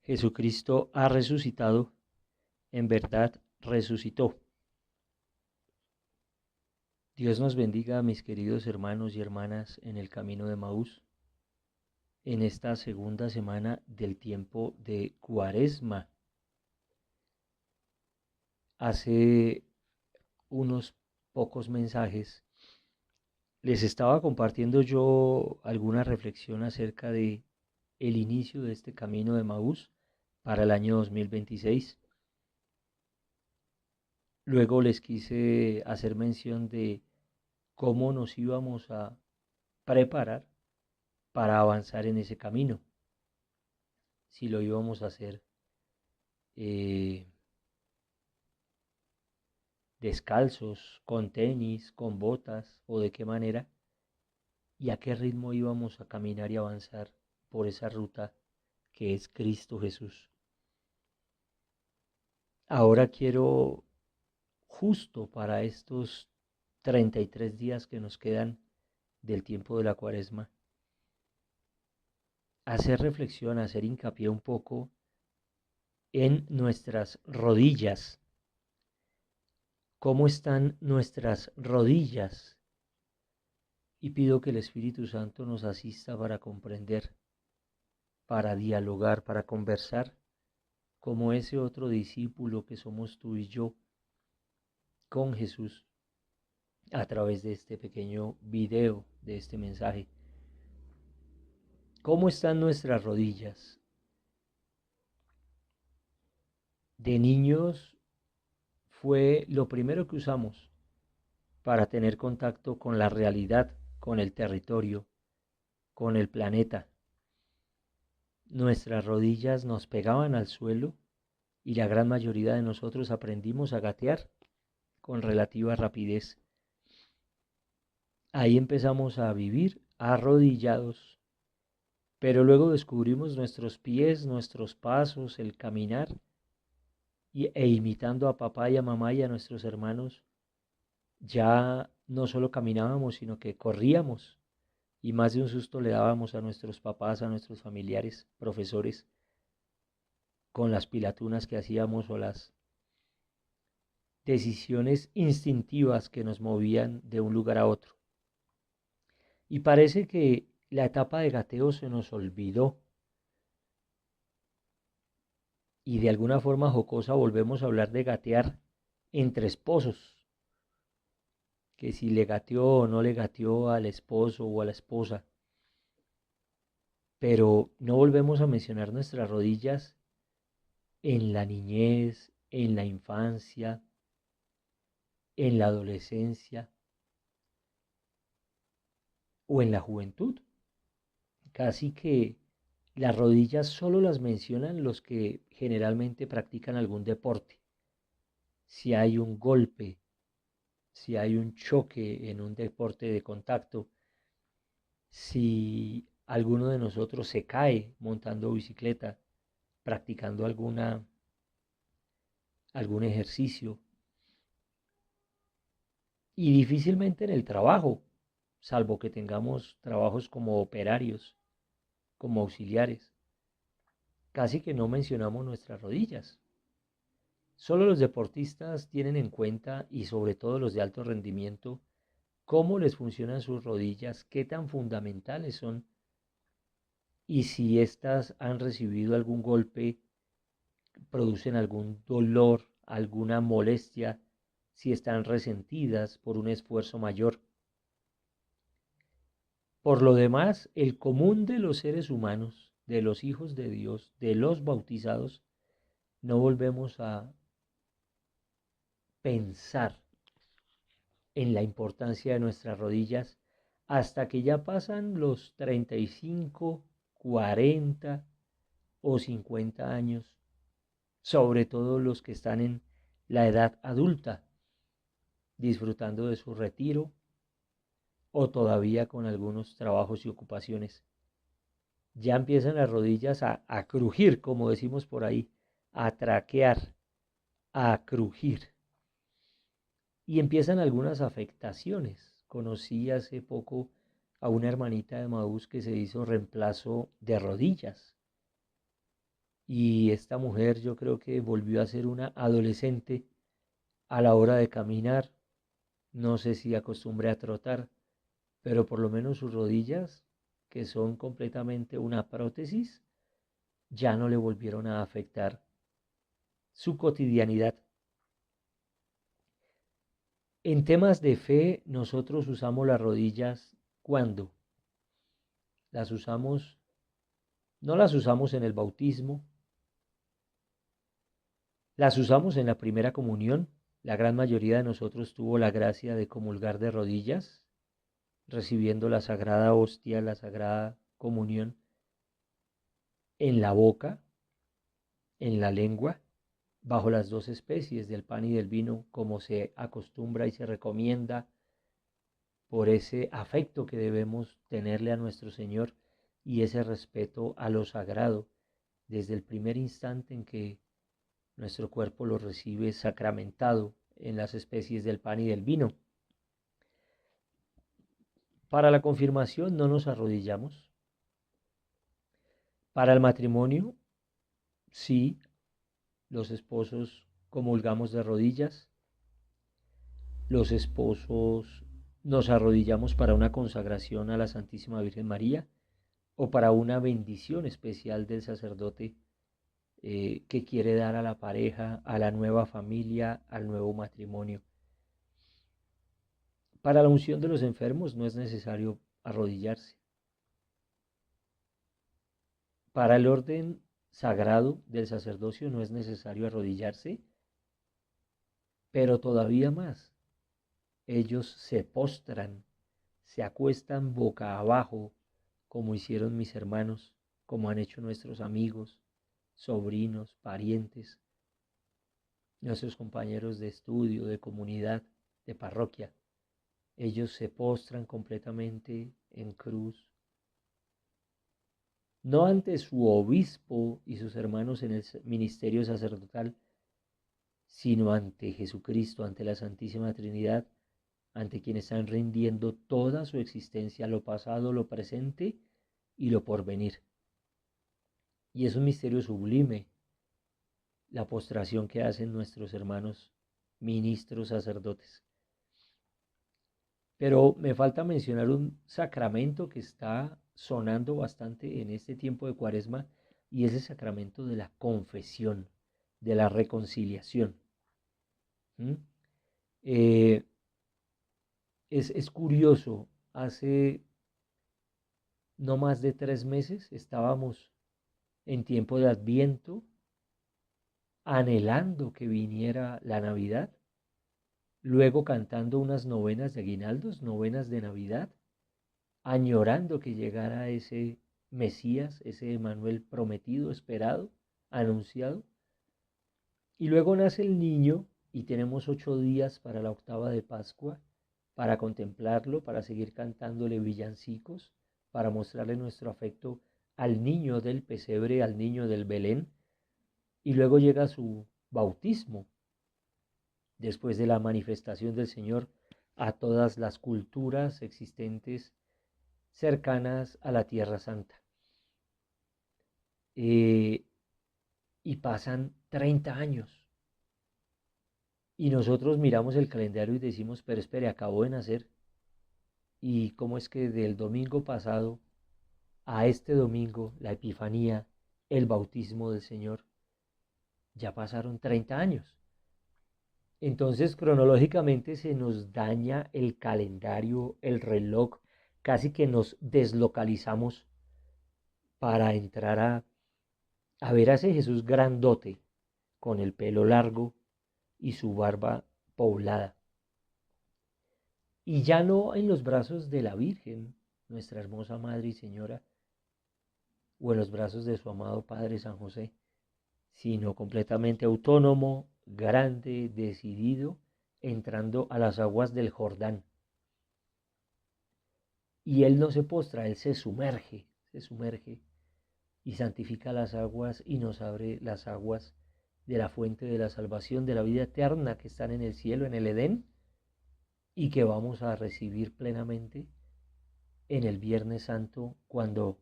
Jesucristo ha resucitado, en verdad resucitó. Dios nos bendiga, mis queridos hermanos y hermanas, en el camino de Maús, en esta segunda semana del tiempo de Cuaresma. Hace unos pocos mensajes les estaba compartiendo yo alguna reflexión acerca de el inicio de este camino de Maús para el año 2026. Luego les quise hacer mención de cómo nos íbamos a preparar para avanzar en ese camino. Si lo íbamos a hacer eh, descalzos, con tenis, con botas o de qué manera y a qué ritmo íbamos a caminar y avanzar por esa ruta que es Cristo Jesús. Ahora quiero, justo para estos 33 días que nos quedan del tiempo de la Cuaresma, hacer reflexión, hacer hincapié un poco en nuestras rodillas. ¿Cómo están nuestras rodillas? Y pido que el Espíritu Santo nos asista para comprender, para dialogar, para conversar, como ese otro discípulo que somos tú y yo, con Jesús, a través de este pequeño video, de este mensaje. ¿Cómo están nuestras rodillas? De niños fue lo primero que usamos para tener contacto con la realidad, con el territorio, con el planeta. Nuestras rodillas nos pegaban al suelo y la gran mayoría de nosotros aprendimos a gatear con relativa rapidez. Ahí empezamos a vivir arrodillados, pero luego descubrimos nuestros pies, nuestros pasos, el caminar, e imitando a papá y a mamá y a nuestros hermanos, ya no solo caminábamos, sino que corríamos y más de un susto le dábamos a nuestros papás, a nuestros familiares, profesores, con las pilatunas que hacíamos o las decisiones instintivas que nos movían de un lugar a otro. Y parece que la etapa de gateo se nos olvidó y de alguna forma jocosa volvemos a hablar de gatear entre esposos, que si le gateó o no le gateó al esposo o a la esposa, pero no volvemos a mencionar nuestras rodillas en la niñez, en la infancia, en la adolescencia o en la juventud. Casi que las rodillas solo las mencionan los que generalmente practican algún deporte. Si hay un golpe, si hay un choque en un deporte de contacto, si alguno de nosotros se cae montando bicicleta, practicando algún ejercicio, y difícilmente en el trabajo, salvo que tengamos trabajos como operarios, como auxiliares. Casi que no mencionamos nuestras rodillas. Solo los deportistas tienen en cuenta, y sobre todo los de alto rendimiento, cómo les funcionan sus rodillas, qué tan fundamentales son y si éstas han recibido algún golpe, producen algún dolor, alguna molestia, si están resentidas por un esfuerzo mayor. Por lo demás, el común de los seres humanos, de los hijos de Dios, de los bautizados, no volvemos a pensar en la importancia de nuestras rodillas hasta que ya pasan los 35, 40 o 50 años, sobre todo los que están en la edad adulta, disfrutando de su retiro o todavía con algunos trabajos y ocupaciones. Ya empiezan las rodillas a crujir, como decimos por ahí, a traquear, a crujir. Y empiezan algunas afectaciones. Conocí hace poco a una hermanita de Maús que se hizo reemplazo de rodillas. y esta mujer yo creo que volvió a ser una adolescente a la hora de caminar. No sé si acostumbre a trotar, pero por lo menos sus rodillas, que son completamente una prótesis, ya no le volvieron a afectar su cotidianidad. En temas de fe, nosotros usamos las rodillas cuando las usamos, no las usamos en el bautismo, las usamos en la primera comunión. La gran mayoría de nosotros tuvo la gracia de comulgar de rodillas, recibiendo la sagrada hostia, la sagrada comunión en la boca, en la lengua, bajo las dos especies del pan y del vino, como se acostumbra y se recomienda por ese afecto que debemos tenerle a nuestro Señor y ese respeto a lo sagrado desde el primer instante en que nuestro cuerpo lo recibe sacramentado en las especies del pan y del vino. Para la confirmación no nos arrodillamos. Para el matrimonio, sí, los esposos comulgamos de rodillas. Los esposos nos arrodillamos para una consagración a la Santísima Virgen María o para una bendición especial del sacerdote que quiere dar a la pareja, a la nueva familia, al nuevo matrimonio. Para la unción de los enfermos no es necesario arrodillarse. Para el orden sagrado del sacerdocio no es necesario arrodillarse, pero todavía más. Ellos se postran, se acuestan boca abajo, como hicieron mis hermanos, como han hecho nuestros amigos, sobrinos, parientes, nuestros compañeros de estudio, de comunidad, de parroquia. Ellos se postran completamente en cruz, no ante su obispo y sus hermanos en el ministerio sacerdotal, sino ante Jesucristo, ante la Santísima Trinidad, ante quien están rindiendo toda su existencia, lo pasado, lo presente y lo porvenir. Y es un misterio sublime la postración que hacen nuestros hermanos ministros sacerdotes. Pero me falta mencionar un sacramento que está sonando bastante en este tiempo de Cuaresma y es el sacramento de la confesión, de la reconciliación. ¿Mm? Eh, es curioso, hace no más de 3 meses estábamos en tiempo de Adviento, anhelando que viniera la Navidad, luego cantando unas novenas de aguinaldos, novenas de Navidad, añorando que llegara ese Mesías, ese Emanuel prometido, esperado, anunciado. Y luego nace el niño y tenemos 8 días para la octava de Pascua, para contemplarlo, para seguir cantándole villancicos, para mostrarle nuestro afecto al niño del pesebre, al niño del Belén. Y luego llega su bautismo, después de la manifestación del Señor a todas las culturas existentes cercanas a la Tierra Santa. Eh, y pasan 30 años. Y nosotros miramos el calendario y decimos, pero espere, acabó de nacer. ¿Y cómo es que del domingo pasado a este domingo, la Epifanía, el bautismo del Señor, ya pasaron 30 años? Entonces, cronológicamente se nos daña el calendario, el reloj, casi que nos deslocalizamos para entrar a ver a ese Jesús grandote, con el pelo largo y su barba poblada. Y ya no en los brazos de la Virgen, nuestra hermosa Madre y Señora, o en los brazos de su amado Padre San José, sino completamente autónomo, grande, decidido, entrando a las aguas del Jordán. Y él no se postra, él se sumerge y santifica las aguas y nos abre las aguas de la fuente de la salvación, de la vida eterna que están en el cielo, en el Edén, y que vamos a recibir plenamente en el Viernes Santo cuando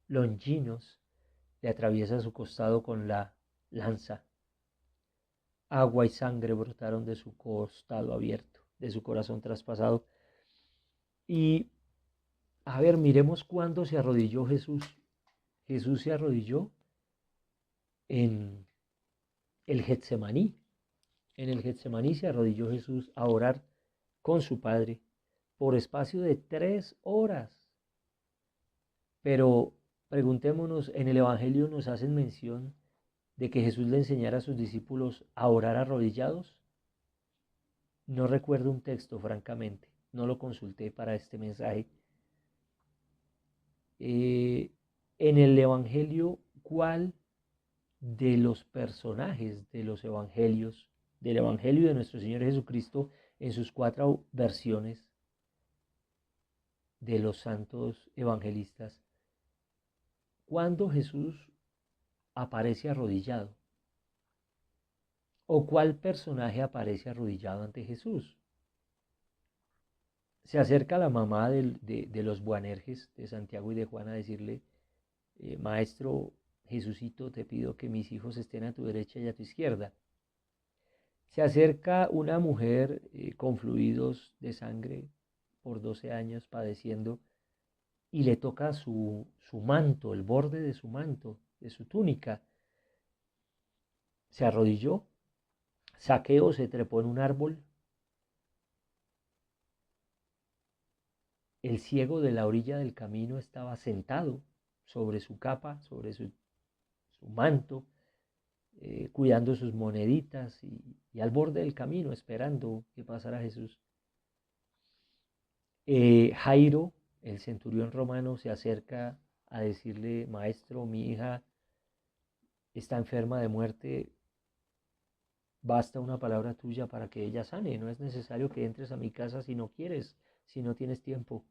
Longinos, le atraviesa su costado con la lanza. Agua y sangre brotaron de su costado abierto, de su corazón traspasado. Y a ver, miremos cuándo se arrodilló Jesús. Jesús se arrodilló en el Getsemaní. En el Getsemaní se arrodilló Jesús a orar con su Padre por espacio de 3 horas. Pero preguntémonos, en el Evangelio nos hacen mención de que Jesús le enseñara a sus discípulos a orar arrodillados. No recuerdo un texto, francamente, no lo consulté para este mensaje. En el Evangelio, ¿cuál de los personajes de los Evangelios, del Evangelio de nuestro Señor Jesucristo, en sus 4 versiones de los santos evangelistas, cuándo Jesús aparece arrodillado? ¿O cuál personaje aparece arrodillado ante Jesús? Se acerca la mamá de los Boanerges, de Santiago y de Juan, a decirle, Maestro Jesucito, te pido que mis hijos estén a tu derecha y a tu izquierda. Se acerca una mujer con fluidos de sangre por 12 años padeciendo y le toca su manto, el borde de su manto, de su túnica. Se arrodilló. Zaqueo se trepó en un árbol. El ciego de la orilla del camino estaba sentado sobre su capa, sobre su manto, cuidando sus moneditas y al borde del camino esperando que pasara Jesús. Jairo, el centurión romano, se acerca a decirle, Maestro, mi hija está enferma de muerte, basta una palabra tuya para que ella sane, no es necesario que entres a mi casa si no quieres, si no tienes tiempo.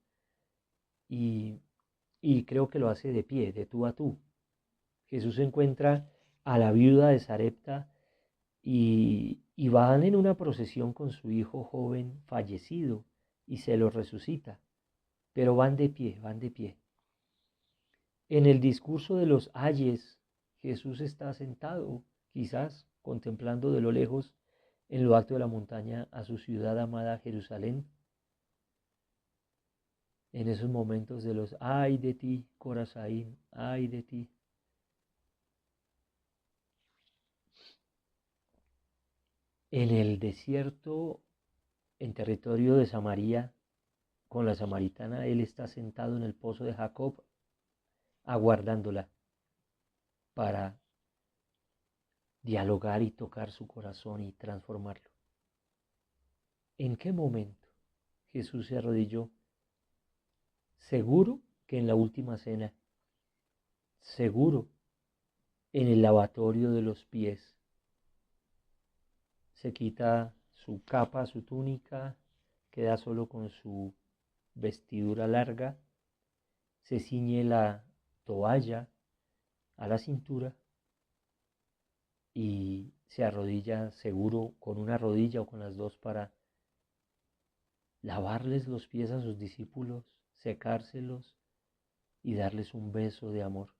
Y, y creo que lo hace de pie, de tú a tú. Jesús encuentra a la viuda de Sarepta y van en una procesión con su hijo joven fallecido y se lo resucita, pero van de pie, van de pie. En el discurso de los ayes, Jesús está sentado, quizás contemplando de lo lejos, en lo alto de la montaña, a su ciudad amada Jerusalén. En esos momentos de los ay de ti, Corazaín, ay de ti. En el desierto, en territorio de Samaria, con la samaritana, él está sentado en el pozo de Jacob, aguardándola para dialogar y tocar su corazón y transformarlo. ¿En qué momento Jesús se arrodilló? Seguro que en la última cena, seguro en el lavatorio de los pies. Se quita su capa, su túnica, queda solo con su vestidura larga, se ciñe la toalla a la cintura y se arrodilla seguro con una rodilla o con las dos para lavarles los pies a sus discípulos, secárselos y darles un beso de amor.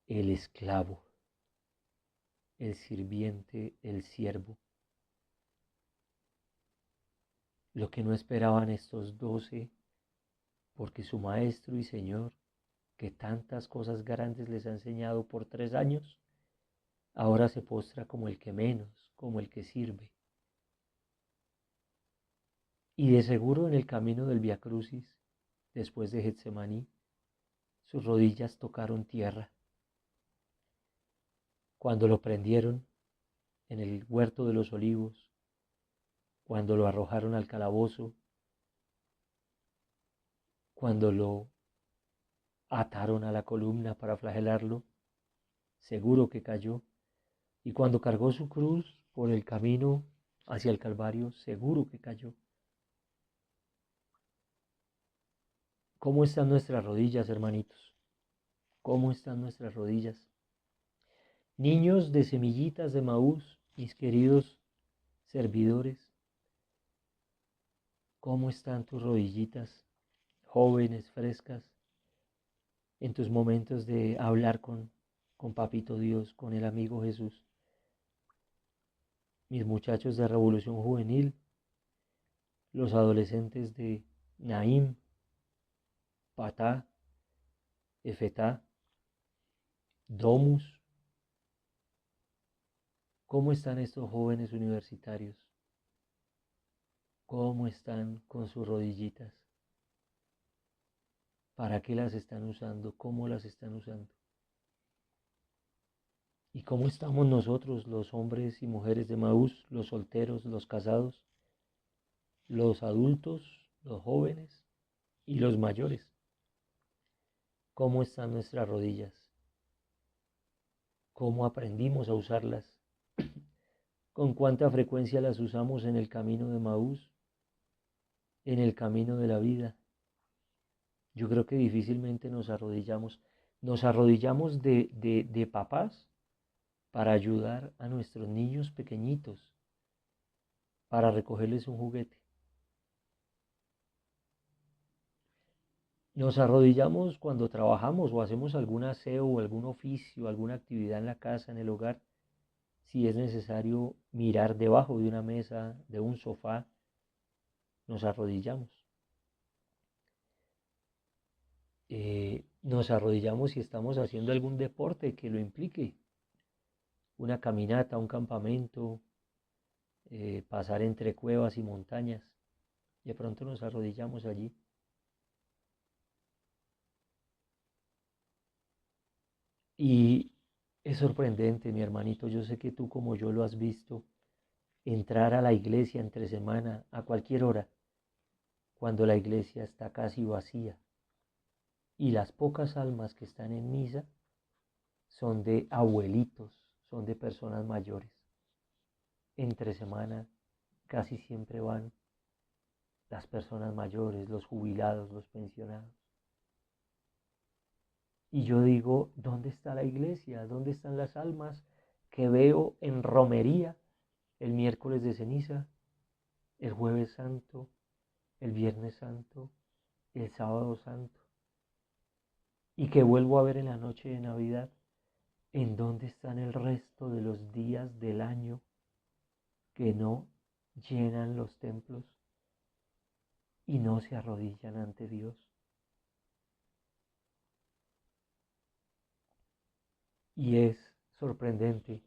El esclavo, el sirviente, el siervo. Lo que no esperaban estos 12, porque su maestro y señor, que tantas cosas grandes les ha enseñado por 3 años, ahora se postra como el que menos, como el que sirve. Y de seguro en el camino del Vía Crucis, después de Getsemaní, sus rodillas tocaron tierra. Cuando lo prendieron en el huerto de los olivos, cuando lo arrojaron al calabozo, cuando lo ataron a la columna para flagelarlo, seguro que cayó. Y cuando cargó su cruz por el camino hacia el Calvario, seguro que cayó. ¿Cómo están nuestras rodillas, hermanitos? ¿Cómo están nuestras rodillas? Niños de semillitas de Maús, mis queridos servidores, ¿cómo están tus rodillitas, jóvenes, frescas? en tus momentos de hablar con Papito Dios, con el amigo Jesús. Mis muchachos de Revolución Juvenil, los adolescentes de Naim, Patá, Efetá, Domus. ¿Cómo están estos jóvenes universitarios? ¿Cómo están con sus rodillitas? ¿Para qué las están usando? ¿Cómo las están usando? ¿Y cómo estamos nosotros, los hombres y mujeres de Maús, los solteros, los casados, los adultos, los jóvenes y los mayores? ¿Cómo están nuestras rodillas? ¿Cómo aprendimos a usarlas? ¿Con cuánta frecuencia las usamos en el camino de Maús, en el camino de la vida? Yo creo que difícilmente nos arrodillamos. Nos arrodillamos de papás para ayudar a nuestros niños pequeñitos, para recogerles un juguete. Nos arrodillamos cuando trabajamos o hacemos algún aseo o algún oficio, alguna actividad en la casa, en el hogar, si es necesario mirar debajo de una mesa, de un sofá, nos arrodillamos. Nos arrodillamos si estamos haciendo algún deporte que lo implique, una caminata, un campamento, pasar entre cuevas y montañas. De pronto nos arrodillamos allí. Y es sorprendente, mi hermanito, yo sé que tú como yo lo has visto, entrar a la iglesia entre semana a cualquier hora, cuando la iglesia está casi vacía. Y las pocas almas que están en misa son de abuelitos, son de personas mayores. Entre semana casi siempre van las personas mayores, los jubilados, los pensionados. Y yo digo, ¿dónde está la iglesia? ¿Dónde están las almas que veo en romería el miércoles de ceniza, el jueves santo, el viernes santo, el sábado santo? Y que vuelvo a ver en la noche de Navidad. ¿En dónde están el resto de los días del año que no llenan los templos y no se arrodillan ante Dios? Y es sorprendente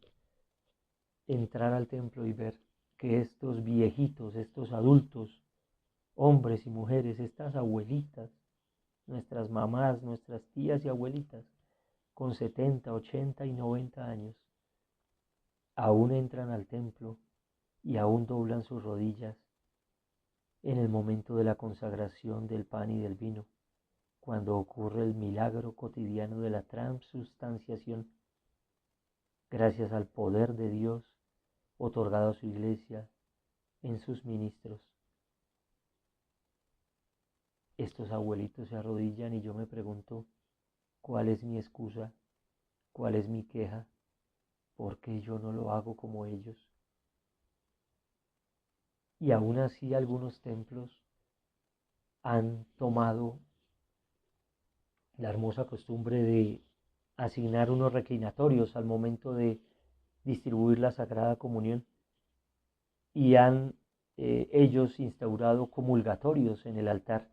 entrar al templo y ver que estos viejitos, estos adultos, hombres y mujeres, estas abuelitas, nuestras mamás, nuestras tías y abuelitas, con 70, 80 y 90 años, aún entran al templo y aún doblan sus rodillas en el momento de la consagración del pan y del vino, cuando ocurre el milagro cotidiano de la transubstanciación, gracias al poder de Dios otorgado a su iglesia en sus ministros. Estos abuelitos se arrodillan y yo me pregunto, ¿cuál es mi excusa? ¿Cuál es mi queja? ¿Por qué yo no lo hago como ellos? Y aún así algunos templos han tomado la hermosa costumbre de asignar unos reclinatorios al momento de distribuir la Sagrada Comunión y han ellos instaurado comulgatorios en el altar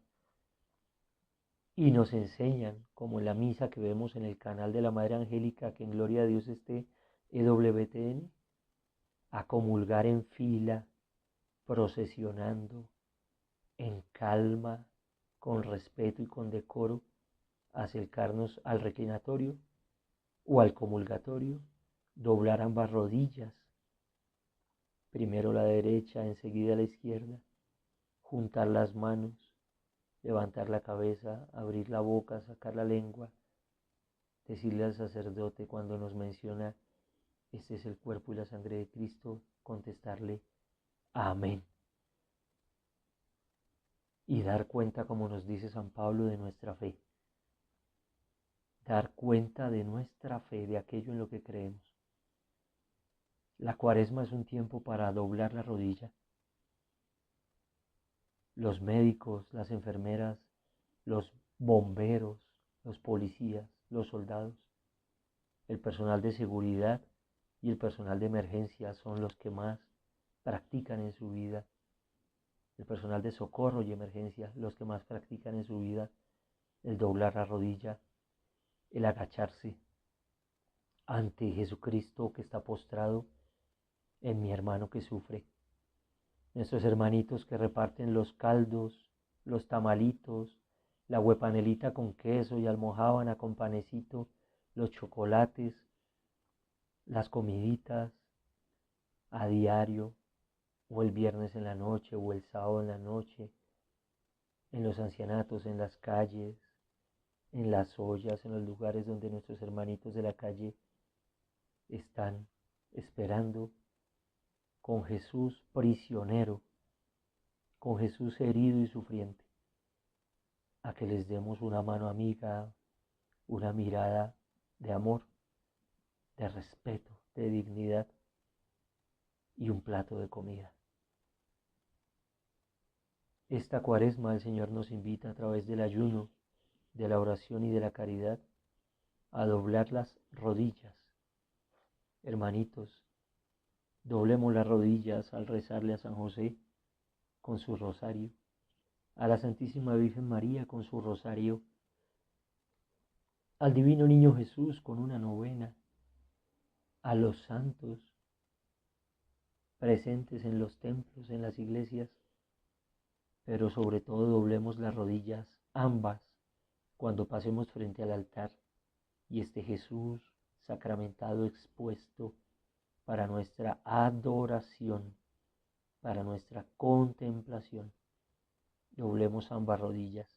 y nos enseñan, como en la misa que vemos en el canal de la Madre Angélica, que en gloria a Dios esté EWTN, a comulgar en fila, procesionando, en calma, con respeto y con decoro, acercarnos al reclinatorio o al comulgatorio, doblar ambas rodillas, primero la derecha, enseguida la izquierda, juntar las manos, levantar la cabeza, abrir la boca, sacar la lengua, decirle al sacerdote cuando nos menciona, este es el cuerpo y la sangre de Cristo, contestarle, amén. Y dar cuenta, como nos dice San Pablo, de nuestra fe. Dar cuenta de nuestra fe, de aquello en lo que creemos. La cuaresma es un tiempo para doblar la rodilla. Los médicos, las enfermeras, los bomberos, los policías, los soldados, el personal de seguridad y el personal de emergencia son los que más practican en su vida, el personal de socorro y emergencia, los que más practican en su vida el doblar la rodilla, el agacharse ante Jesucristo que está postrado en mi hermano que sufre. Nuestros hermanitos que reparten los caldos, los tamalitos, la huepanelita con queso y almojábana con panecito, los chocolates, las comiditas a diario, o el viernes en la noche, o el sábado en la noche, en los ancianatos, en las calles, en las ollas, en los lugares donde nuestros hermanitos de la calle están esperando con Jesús prisionero, con Jesús herido y sufriente, a que les demos una mano amiga, una mirada de amor, de respeto, de dignidad y un plato de comida. Esta cuaresma el Señor nos invita a través del ayuno, de la oración y de la caridad a doblar las rodillas. Hermanitos, doblemos las rodillas al rezarle a San José con su rosario, a la Santísima Virgen María con su rosario, al Divino Niño Jesús con una novena, a los santos presentes en los templos, en las iglesias, pero sobre todo doblemos las rodillas ambas cuando pasemos frente al altar y esté Jesús sacramentado expuesto para nuestra adoración, para nuestra contemplación. Doblemos ambas rodillas.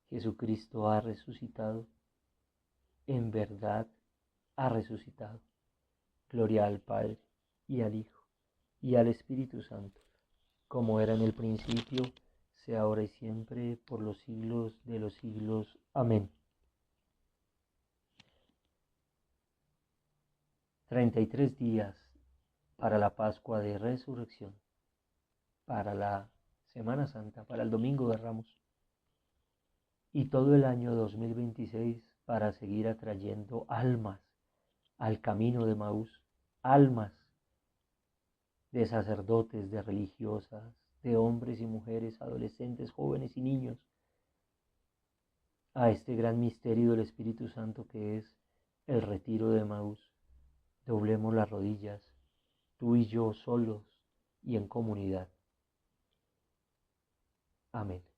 Jesucristo ha resucitado, en verdad ha resucitado. Gloria al Padre, y al Hijo, y al Espíritu Santo, como era en el principio, sea ahora y siempre, por los siglos de los siglos. Amén. 33 días para la Pascua de Resurrección, para la Semana Santa, para el Domingo de Ramos, y todo el año 2026 para seguir atrayendo almas al camino de Maús, almas de sacerdotes, de religiosas, de hombres y mujeres, adolescentes, jóvenes y niños, a este gran misterio del Espíritu Santo que es el retiro de Maús. Doblemos las rodillas, tú y yo solos y en comunidad. Amén.